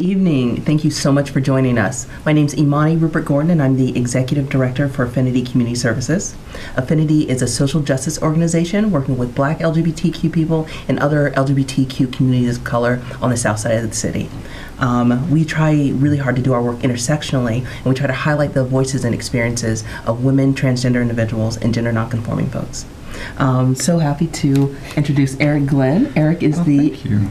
evening. Thank you so much for joining us. My name is Imani Rupert Gordon, and I'm the Executive Director for Affinity Community Services. Affinity is a social justice organization working with Black LGBTQ people and other LGBTQ communities of color on the south side of the city. We try really hard to do our work intersectionally, and we try to highlight the voices and experiences of women, transgender individuals, and gender nonconforming folks. So happy to introduce Eric Glenn. Eric is thank you.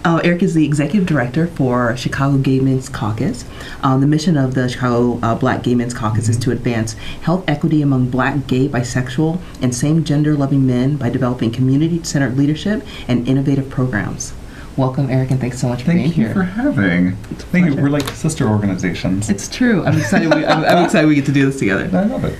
Eric is the Executive Director for Chicago Gay Men's Caucus. The mission of the Chicago Black Gay Men's Caucus is to advance health equity among Black, gay, bisexual, and same-gender loving men by developing community-centered leadership and innovative programs. Welcome, Eric, and thanks so much for being here. Thank you for having. Thank you. We're like sister organizations. It's true. I'm excited. I'm excited we get to do this together. I love it.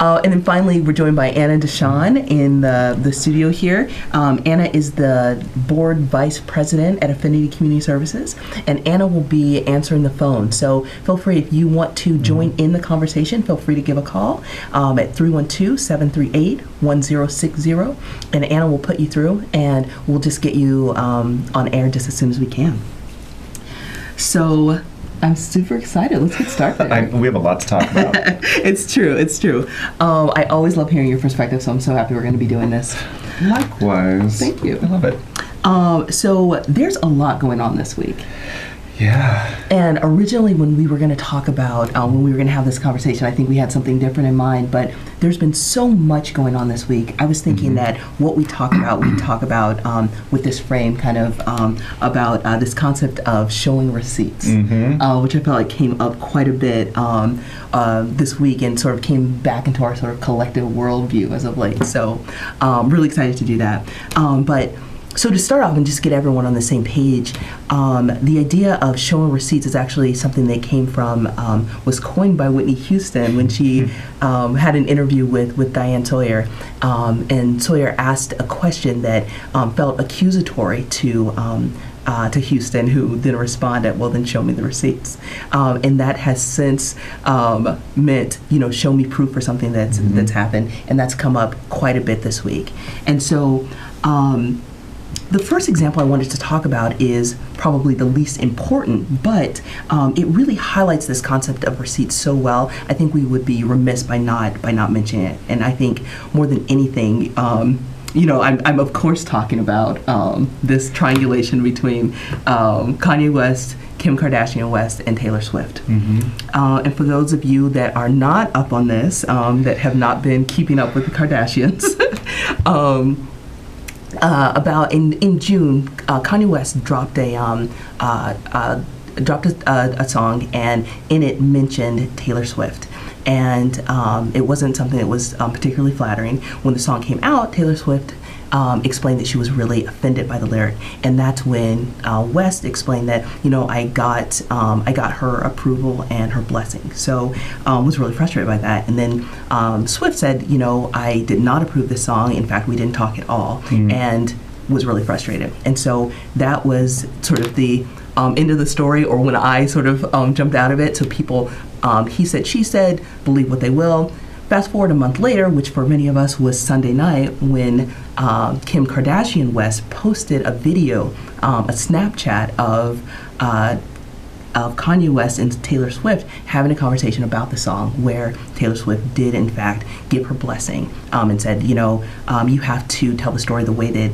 And then finally, we're joined by Anna Deshawn in the studio here. Anna is the board vice president at Affinity Community Services, and Anna will be answering the phone. So feel free, if you want to join in the conversation, feel free to give a call at 312-738-1060, and Anna will put you through, and we'll just get you on air just as soon as we can. So I'm super excited. Let's get started. We have a lot to talk about. It's true. I always love hearing your perspective, so I'm so happy we're going to be doing this. Likewise. Thank you. I love it. So there's a lot going on this week. Yeah. And originally when we were going to talk about, when we were going to have this conversation, I think we had something different in mind, but there's been so much going on this week. I was thinking that what we talk about with this frame kind of about this concept of showing receipts, which I felt like came up quite a bit this week and sort of came back into our sort of collective worldview as of late. So really excited to do that. So to start off and just get everyone on the same page, the idea of showing receipts is actually something that came from, was coined by Whitney Houston when she had an interview with Diane Sawyer. And Sawyer asked a question that felt accusatory to Houston, who then responded, well, then show me the receipts. And that has since meant, show me proof for something that's happened. And that's come up quite a bit this week. And so the first example I wanted to talk about is probably the least important, but it really highlights this concept of receipts so well. I think we would be remiss by not mentioning it. And I think more than anything, I'm of course talking about this triangulation between Kanye West, Kim Kardashian West, and Taylor Swift. And for those of you that are not up on this, that have not been keeping up with the Kardashians, about in June, Kanye West dropped a song, and in it mentioned Taylor Swift. And it wasn't something that was particularly flattering. When the song came out, Taylor Swift explained that she was really offended by the lyric, and that's when West explained that I got her approval and her blessing. So was really frustrated by that. And then Swift said, I did not approve this song. In fact, we didn't talk at all, and was really frustrated. And so that was sort of the end of the story, or when I sort of jumped out of it. So people, he said, she said, believe what they will. Fast forward a month later, which for many of us was Sunday night, when Kim Kardashian West posted a video, a Snapchat of Kanye West and Taylor Swift having a conversation about the song, where Taylor Swift did in fact give her blessing, and said, you have to tell the story the way that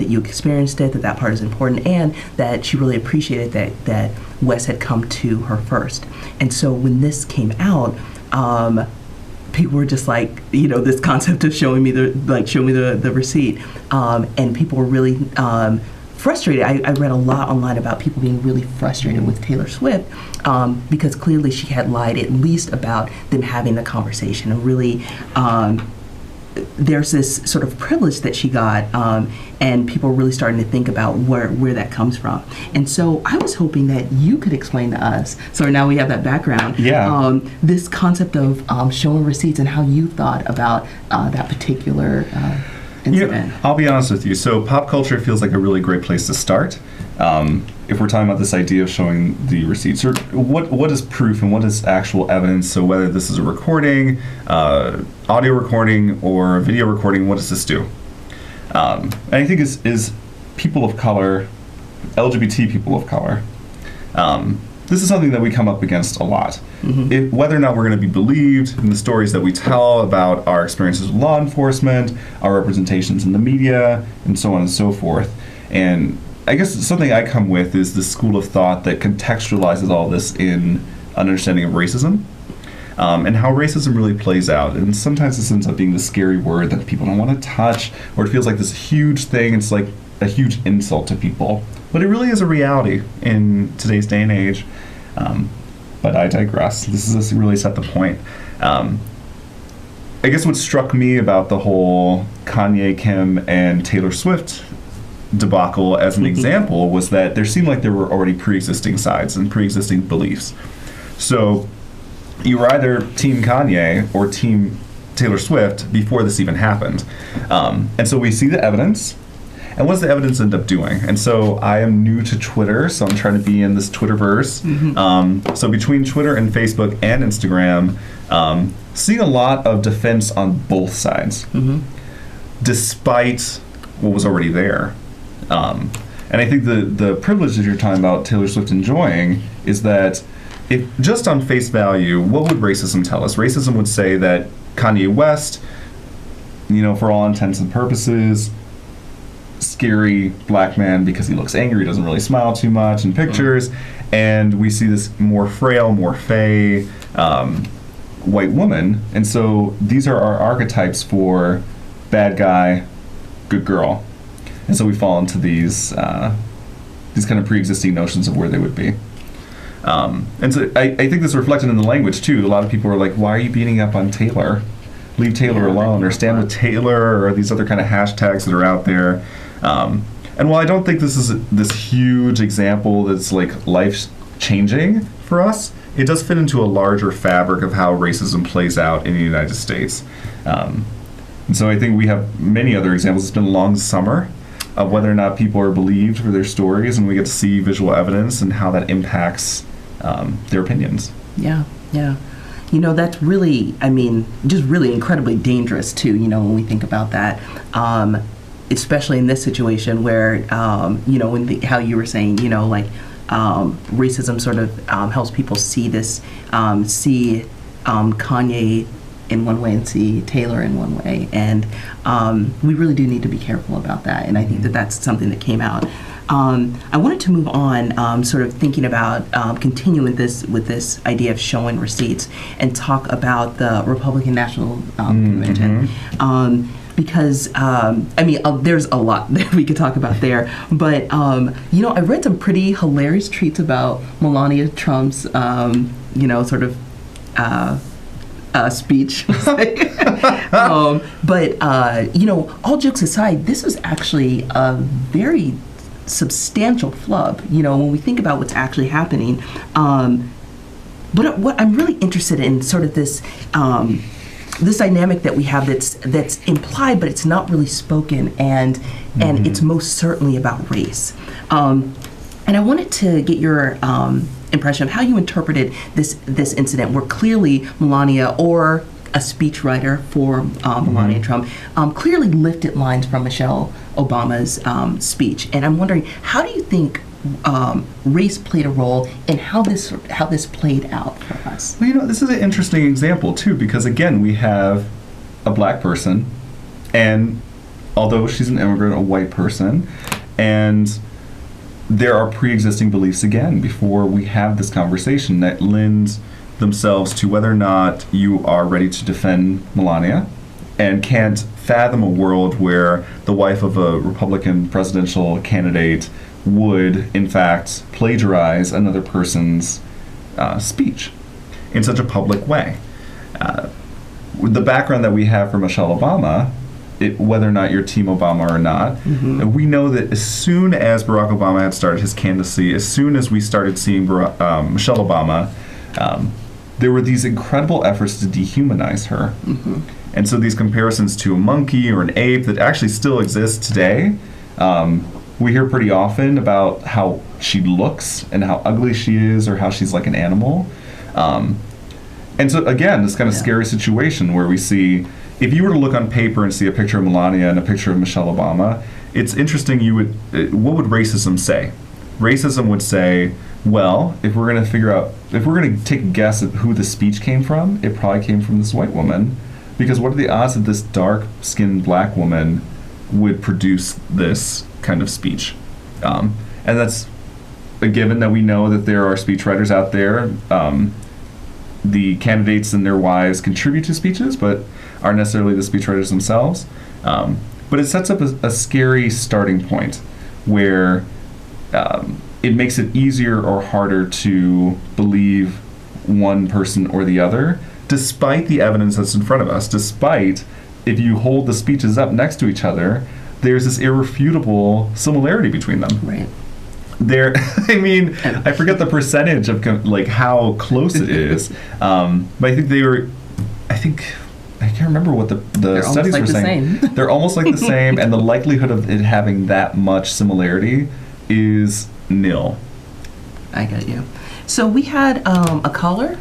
you experienced it, that part is important, and that she really appreciated that West had come to her first. And so when this came out, people were just like, this concept of show me the receipt, and people were really frustrated. I read a lot online about people being really frustrated with Taylor Swift because clearly she had lied at least about them having a conversation, and really there's this sort of privilege that she got, and people are really starting to think about where that comes from. And so I was hoping that you could explain to us, so now we have that background, this concept of showing receipts and how you thought about that particular incident. I'll be honest with you. So pop culture feels like a really great place to start. If we're talking about this idea of showing the receipts, or what is proof and what is actual evidence, so whether this is a recording, audio recording, or a video recording, what does this do? And I think is people of color, LGBT people of color, This is something that we come up against a lot. Mm-hmm. Whether or not we're going to be believed in the stories that we tell about our experiences with law enforcement, our representations in the media, and so on and so forth. And I guess something I come with is the school of thought that contextualizes all this in an understanding of racism, and how racism really plays out. And sometimes this ends up being the scary word that people don't want to touch, or it feels like this huge thing. It's like a huge insult to people. But it really is a reality in today's day and age. But I digress. This is really set the point. I guess what struck me about the whole Kanye, Kim, and Taylor Swift debacle as an example was that there seemed like there were already pre-existing sides and pre-existing beliefs. So you were either Team Kanye or Team Taylor Swift before this even happened. And so we see the evidence. And what does the evidence end up doing? And so I am new to Twitter, so I'm trying to be in this Twitterverse. So between Twitter and Facebook and Instagram, seeing a lot of defense on both sides, despite what was already there. And I think the privilege that you're talking about Taylor Swift enjoying is that if just on face value, what would racism tell us? Racism would say that Kanye West, for all intents and purposes, scary black man because he looks angry, he doesn't really smile too much in pictures, and we see this more frail, more fey white woman, and so these are our archetypes for bad guy, good girl, and so we fall into these kind of pre-existing notions of where they would be. And so I think this is reflected in the language too. A lot of people are like, why are you beating up on Taylor? Leave Taylor alone, or stand with Taylor, or these other kind of hashtags that are out there. And while I don't think this is this huge example that's like life-changing for us, it does fit into a larger fabric of how racism plays out in the United States. And so I think we have many other examples. It's been a long summer of whether or not people are believed for their stories, and we get to see visual evidence and how that impacts their opinions. Yeah. That's really, just really incredibly dangerous too, when we think about that. Especially in this situation where, how you were saying, racism sort of helps people see this, see Kanye in one way and see Taylor in one way. And we really do need to be careful about that. And I think that that's something that came out. I wanted to move on, sort of thinking about continuing with this idea of showing receipts and talk about the Republican National Convention. Because, there's a lot that we could talk about there. But, I read some pretty hilarious tweets about Melania Trump's, speech. But, all jokes aside, this was actually a very substantial flub, when we think about what's actually happening. But what I'm really interested in, sort of this this dynamic that we have that's implied, but it's not really spoken, and it's most certainly about race. And I wanted to get your impression of how you interpreted this incident, where clearly Melania, or a speechwriter for Melania Trump, clearly lifted lines from Michelle Obama's speech. And I'm wondering, how do you think race played a role in how this played out for us? Well, this is an interesting example too, because again, we have a black person, and although she's an immigrant, a white person, and there are pre-existing beliefs again before we have this conversation that lends themselves to whether or not you are ready to defend Melania, and can't fathom a world where the wife of a Republican presidential candidate would, in fact, plagiarize another person's speech in such a public way. With the background that we have for Michelle Obama, whether or not you're Team Obama or not, we know that as soon as Barack Obama had started his candidacy, as soon as we started seeing Michelle Obama, there were these incredible efforts to dehumanize her. And so these comparisons to a monkey or an ape that actually still exist today, we hear pretty often about how she looks and how ugly she is, or how she's like an animal. And so again, this kind of scary situation where we see, if you were to look on paper and see a picture of Melania and a picture of Michelle Obama, it's interesting. What would racism say? Racism would say, well, if we're going to take a guess at who the speech came from, it probably came from this white woman, because what are the odds that this dark-skinned black woman would produce this kind of speech? And that's a given that we know that there are speechwriters out there. The candidates and their wives contribute to speeches, but aren't necessarily the speechwriters themselves. But it sets up a scary starting point where it makes it easier or harder to believe one person or the other, despite the evidence that's in front of us, despite if you hold the speeches up next to each other, there's this irrefutable similarity between them. Right. I mean, I forget the percentage of like how close it is, but I think I can't remember what the studies were saying. They're almost like the same, and the likelihood of it having that much similarity is nil. I get you. So we had a caller.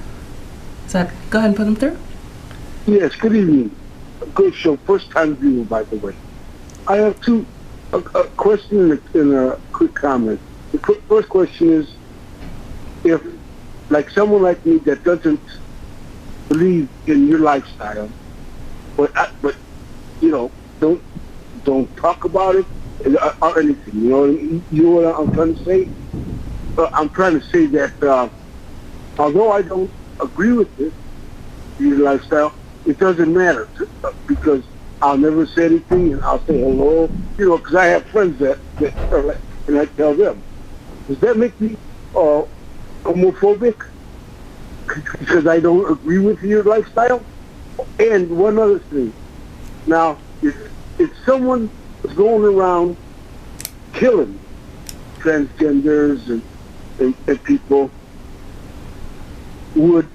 Go ahead and put them through. Yes, good evening. Good show. First time viewer, by the way. I have a question and a quick comment. The first question is, if, like someone like me that doesn't believe in your lifestyle, but you know, don't talk about it or anything. You know what I'm trying to say? I'm trying to say that although I don't agree with this, your lifestyle, it doesn't matter because I'll never say anything and I'll say hello. You know, because I have friends that are like, and I tell them, does that make me homophobic? Because I don't agree with your lifestyle? And one other thing. Now, if someone is going around killing transgenders and people, would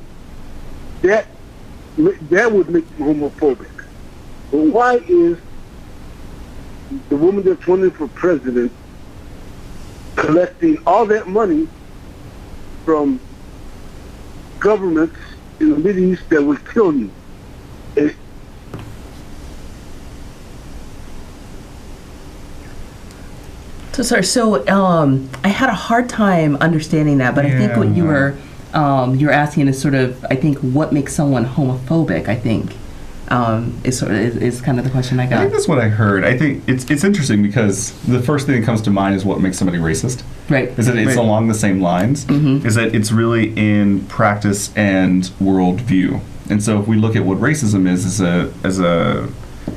that would make them homophobic? But why is the woman that's running for president collecting all that money from governments in the Middle East that would kill you? So I had a hard time understanding that, but I think what you're asking is sort of, I think, what makes someone homophobic, I think, is kind of the question I got. I think that's what I heard. I think it's interesting because the first thing that comes to mind is what makes somebody racist. Right. Is that it's along the same lines. Mm-hmm. Is that it's really in practice and worldview. And so if we look at what racism is as a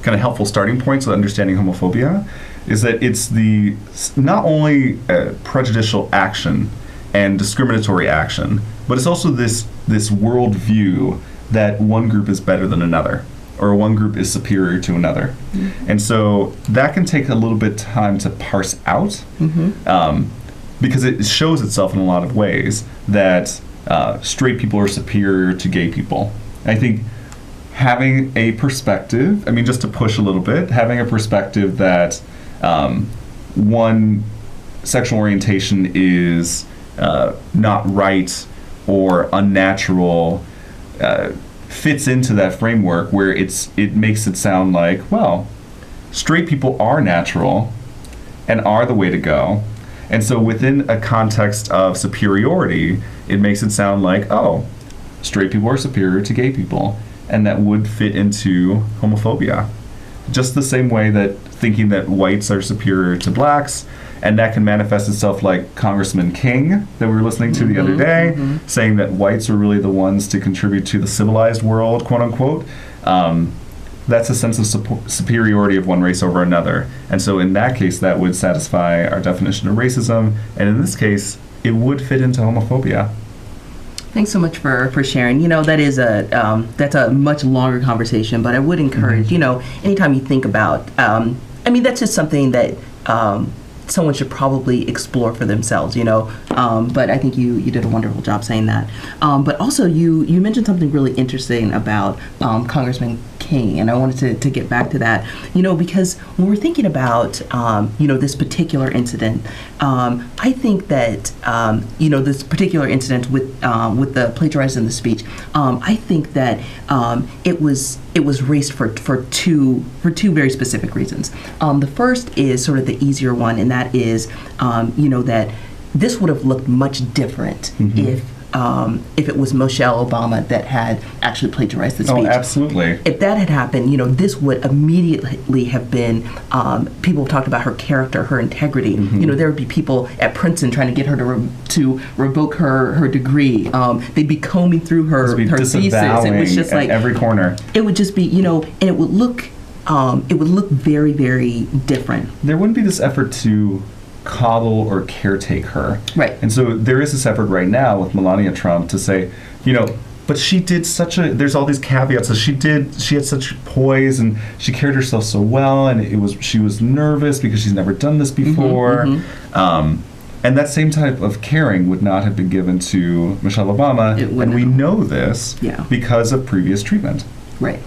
kind of helpful starting point to understanding homophobia, is that it's the not only prejudicial action and discriminatory action, but it's also this worldview that one group is better than another, or one group is superior to another. Mm-hmm. And so that can take a little bit of time to parse out, because it shows itself in a lot of ways that straight people are superior to gay people. I think having a perspective, I mean, just to push a little bit, having a perspective that one sexual orientation is not right or unnatural fits into that framework where it makes it sound like, well, straight people are natural and are the way to go. And so within a context of superiority, it makes it sound like, oh, straight people are superior to gay people. And that would fit into homophobia. Just the same way that thinking that whites are superior to blacks, and that can manifest itself like Congressman King that we were listening to the other day, saying that whites are really the ones to contribute to the civilized world, quote unquote. That's a sense of superiority of one race over another. And so in that case, that would satisfy our definition of racism. And in this case, it would fit into homophobia. Thanks so much for sharing. You know, that's a much longer conversation, but I would encourage, you know, anytime you think about, I mean, that's just something that someone should probably explore for themselves, you know, but I think you did a wonderful job saying that. But also you mentioned something really interesting about Congressman King, and I wanted to get back to that, you know, because when we're thinking about, you know, this particular incident, I think that, you know, this particular incident with the plagiarizing the speech, I think that it was raised for two very specific reasons. The first is sort of the easier one, and that is, you know, that this would have looked much different if it was Michelle Obama that had actually plagiarized the speech. Oh, absolutely. If that had happened, this would immediately have been, people talked about her character, her integrity. There would be people at Princeton trying to get her to revoke her degree. They'd be combing through her thesis. It was just like every corner. It would just be, and it would look very, very different. There wouldn't be this effort to coddle or caretake her. Right. And so there is this effort right now with Melania Trump to say, but she did there's all these caveats that she had such poise and she carried herself so well, and she was nervous because she's never done this before. And that same type of caring would not have been given to Michelle Obama, and we know this because of previous treatment. Right.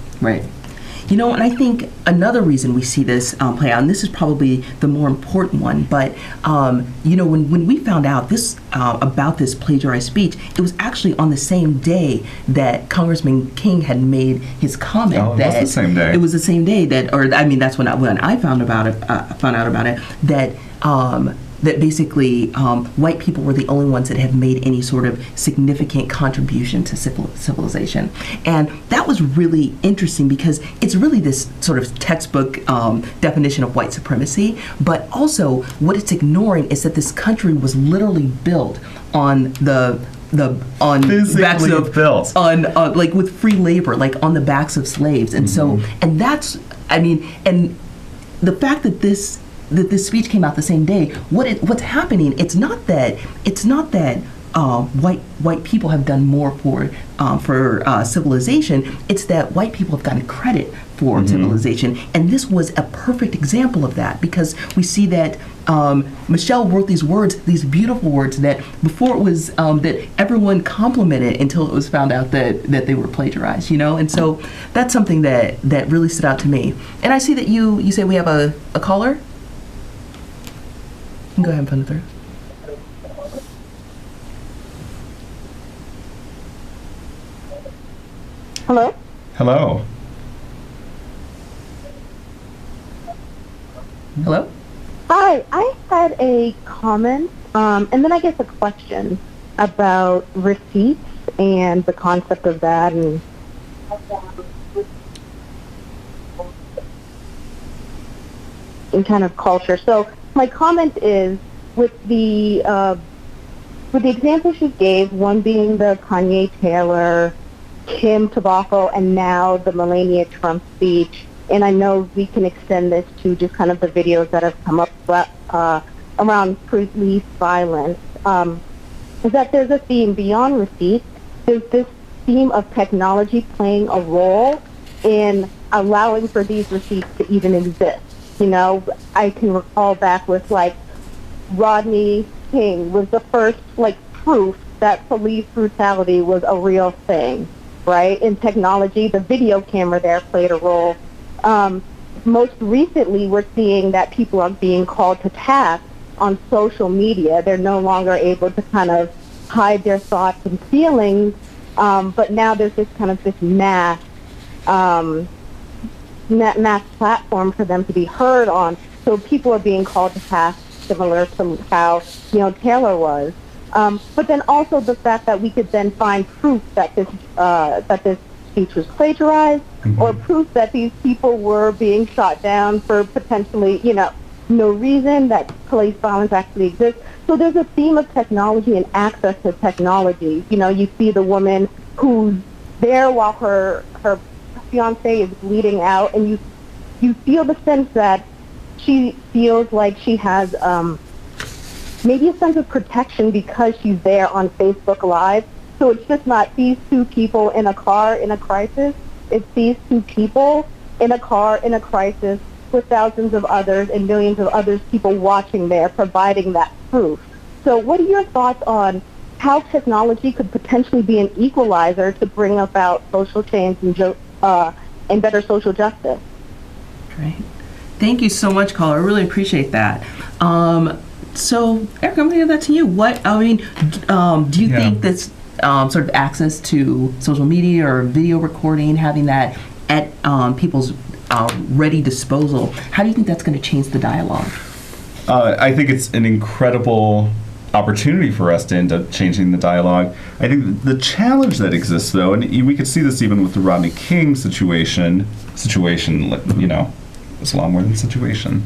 And I think another reason we see this play out, and this is probably the more important one, but, when we found out this about this plagiarized speech, it was actually on the same day that Congressman King had made his comment. Oh, it was the same day. It was the same day that's when I found out about it, that basically white people were the only ones that have made any sort of significant contribution to civilization. And that was really interesting because it's really this sort of textbook definition of white supremacy, but also what it's ignoring is that this country was literally built on backs of built like with free labor, like on the backs of slaves. And so, and that's, and the fact that this speech came out the same day. What's happening? It's not that white people have done more for civilization. It's that white people have gotten credit for civilization, and this was a perfect example of that because we see that Michelle wrote these words, these beautiful words that before it was that everyone complimented until it was found out that they were plagiarized. And so that's something that really stood out to me. And I see that you say we have a caller. Go ahead and put it through. Hello? Hello. Hello? Hi, I had a comment, and then I guess a question about receipts and the concept of that and kind of culture. So my comment is with the examples you gave, one being the Kanye Taylor, Kim Tobacco, and now the Melania Trump speech, and I know we can extend this to just kind of the videos that have come up around police violence, is that there's a theme beyond receipts. There's this theme of technology playing a role in allowing for these receipts to even exist. I can recall back with Rodney King was the first proof that police brutality was a real thing, right? In technology, the video camera there played a role. Most recently, we're seeing that people are being called to task on social media. They're no longer able to kind of hide their thoughts and feelings, but now there's this kind of this mass platform for them to be heard on. So people are being called to task, similar to how Taylor was. But then also the fact that we could then find proof that this speech was plagiarized, or proof that these people were being shot down for potentially no reason, that police violence actually exists. So there's a theme of technology and access to technology. You see the woman who's there while her fiance is bleeding out, and you feel the sense that she feels like she has maybe a sense of protection because she's there on Facebook Live. So it's just not these two people in a car in a crisis. It's these two people in a car in a crisis with thousands of others and millions of others people watching there, providing that proof. So what are your thoughts on how technology could potentially be an equalizer to bring about social change and better social justice? Great. Thank you so much, caller. I really appreciate that. So, Eric, I'm going to give that to you. Do you think this sort of access to social media or video recording, having that at people's ready disposal, how do you think that's going to change the dialogue? I think it's an incredible opportunity for us to end up changing the dialogue. I think the challenge that exists, though, and we could see this even with the Rodney King situation, you know, it's a lot more than situation,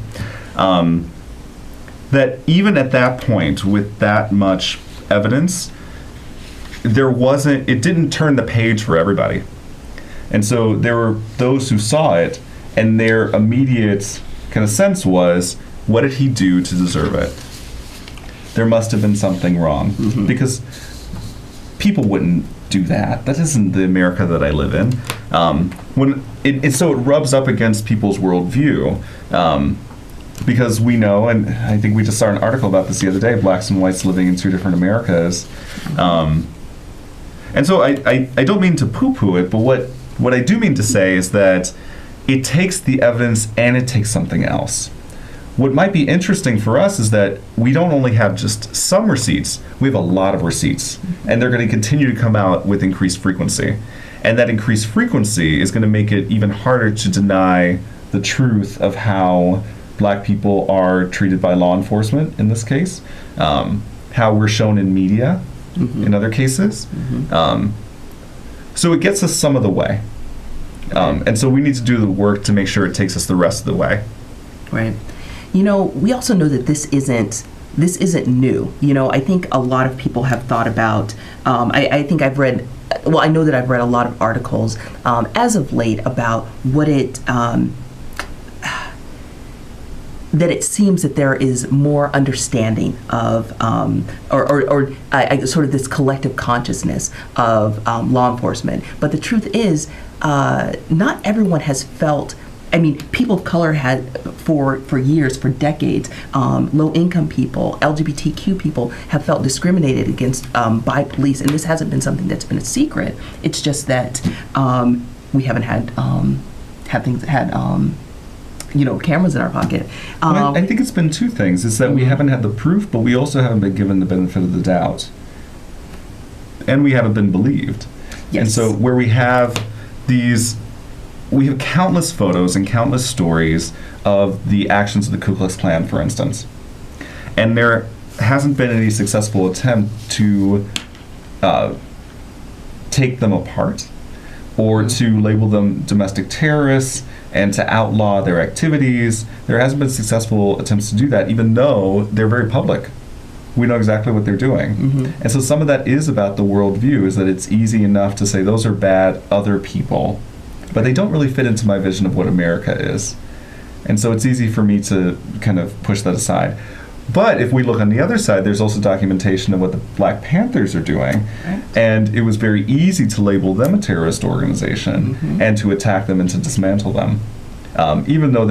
that even at that point, with that much evidence, it didn't turn the page for everybody. And so there were those who saw it, and their immediate kind of sense was, what did he do to deserve it? There must have been something wrong. Because people wouldn't do that. That isn't the America that I live in. So it rubs up against people's worldview. Because we know, and I think we just saw an article about this the other day, blacks and whites living in two different Americas. And so I don't mean to poo-poo it, but what I do mean to say is that it takes the evidence and it takes something else. What might be interesting for us is that we don't only have just some receipts, we have a lot of receipts. And they're going to continue to come out with increased frequency. And that increased frequency is going to make it even harder to deny the truth of how black people are treated by law enforcement in this case, how we're shown in media in other cases. So it gets us some of the way. And so we need to do the work to make sure it takes us the rest of the way. Right. You know, we also know that this isn't new. You know, I think a lot of people have thought about, I think I've read, well, I know that I've read a lot of articles as of late about what that it seems that there is more understanding of, sort of this collective consciousness of law enforcement. But the truth is, not everyone has felt. I mean, people of color had for years, for decades, low-income people, LGBTQ people have felt discriminated against by police, and this hasn't been something that's been a secret. It's just that we haven't had cameras in our pocket. Well, I think it's been two things. It's that we haven't had the proof, but we also haven't been given the benefit of the doubt, and we haven't been believed. Yes. And so where we have countless photos and countless stories of the actions of the Ku Klux Klan, for instance. And there hasn't been any successful attempt to take them apart or to label them domestic terrorists and to outlaw their activities. There hasn't been successful attempts to do that, even though they're very public. We know exactly what they're doing. And so some of that is about the worldview, is that it's easy enough to say those are bad other people, but they don't really fit into my vision of what America is. And so it's easy for me to kind of push that aside. But if we look on the other side, there's also documentation of what the Black Panthers are doing. Right. And it was very easy to label them a terrorist organization and to attack them and to dismantle them. Even though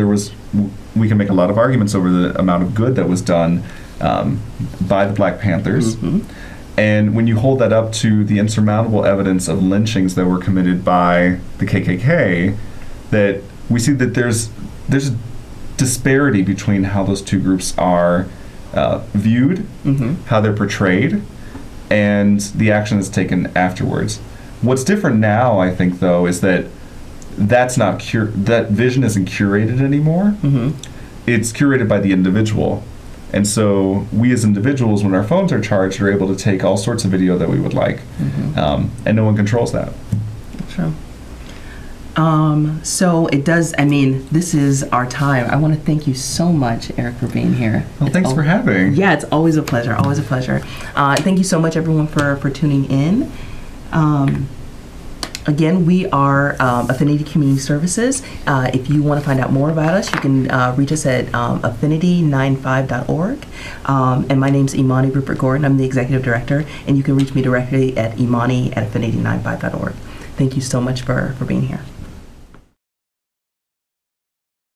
we can make a lot of arguments over the amount of good that was done by the Black Panthers. And when you hold that up to the insurmountable evidence of lynchings that were committed by the KKK, that we see that there's a disparity between how those two groups are viewed, how they're portrayed, and the action that's taken afterwards. What's different now, I think, though, is that that vision isn't curated anymore. It's curated by the individual. And so we as individuals, when our phones are charged, are able to take all sorts of video that we would like. And no one controls that. True. So it does, I mean, this is our time. I want to thank you so much, Eric, for being here. Well, thanks for having. Yeah, it's always a pleasure, always a pleasure. Thank you so much, everyone, for tuning in. Again, we are Affinity Community Services. If you want to find out more about us, you can reach us at affinity95.org. And my name's Imani Rupert Gordon. I'm the Executive Director, and you can reach me directly at imani@affinity95.org. Thank you so much for being here.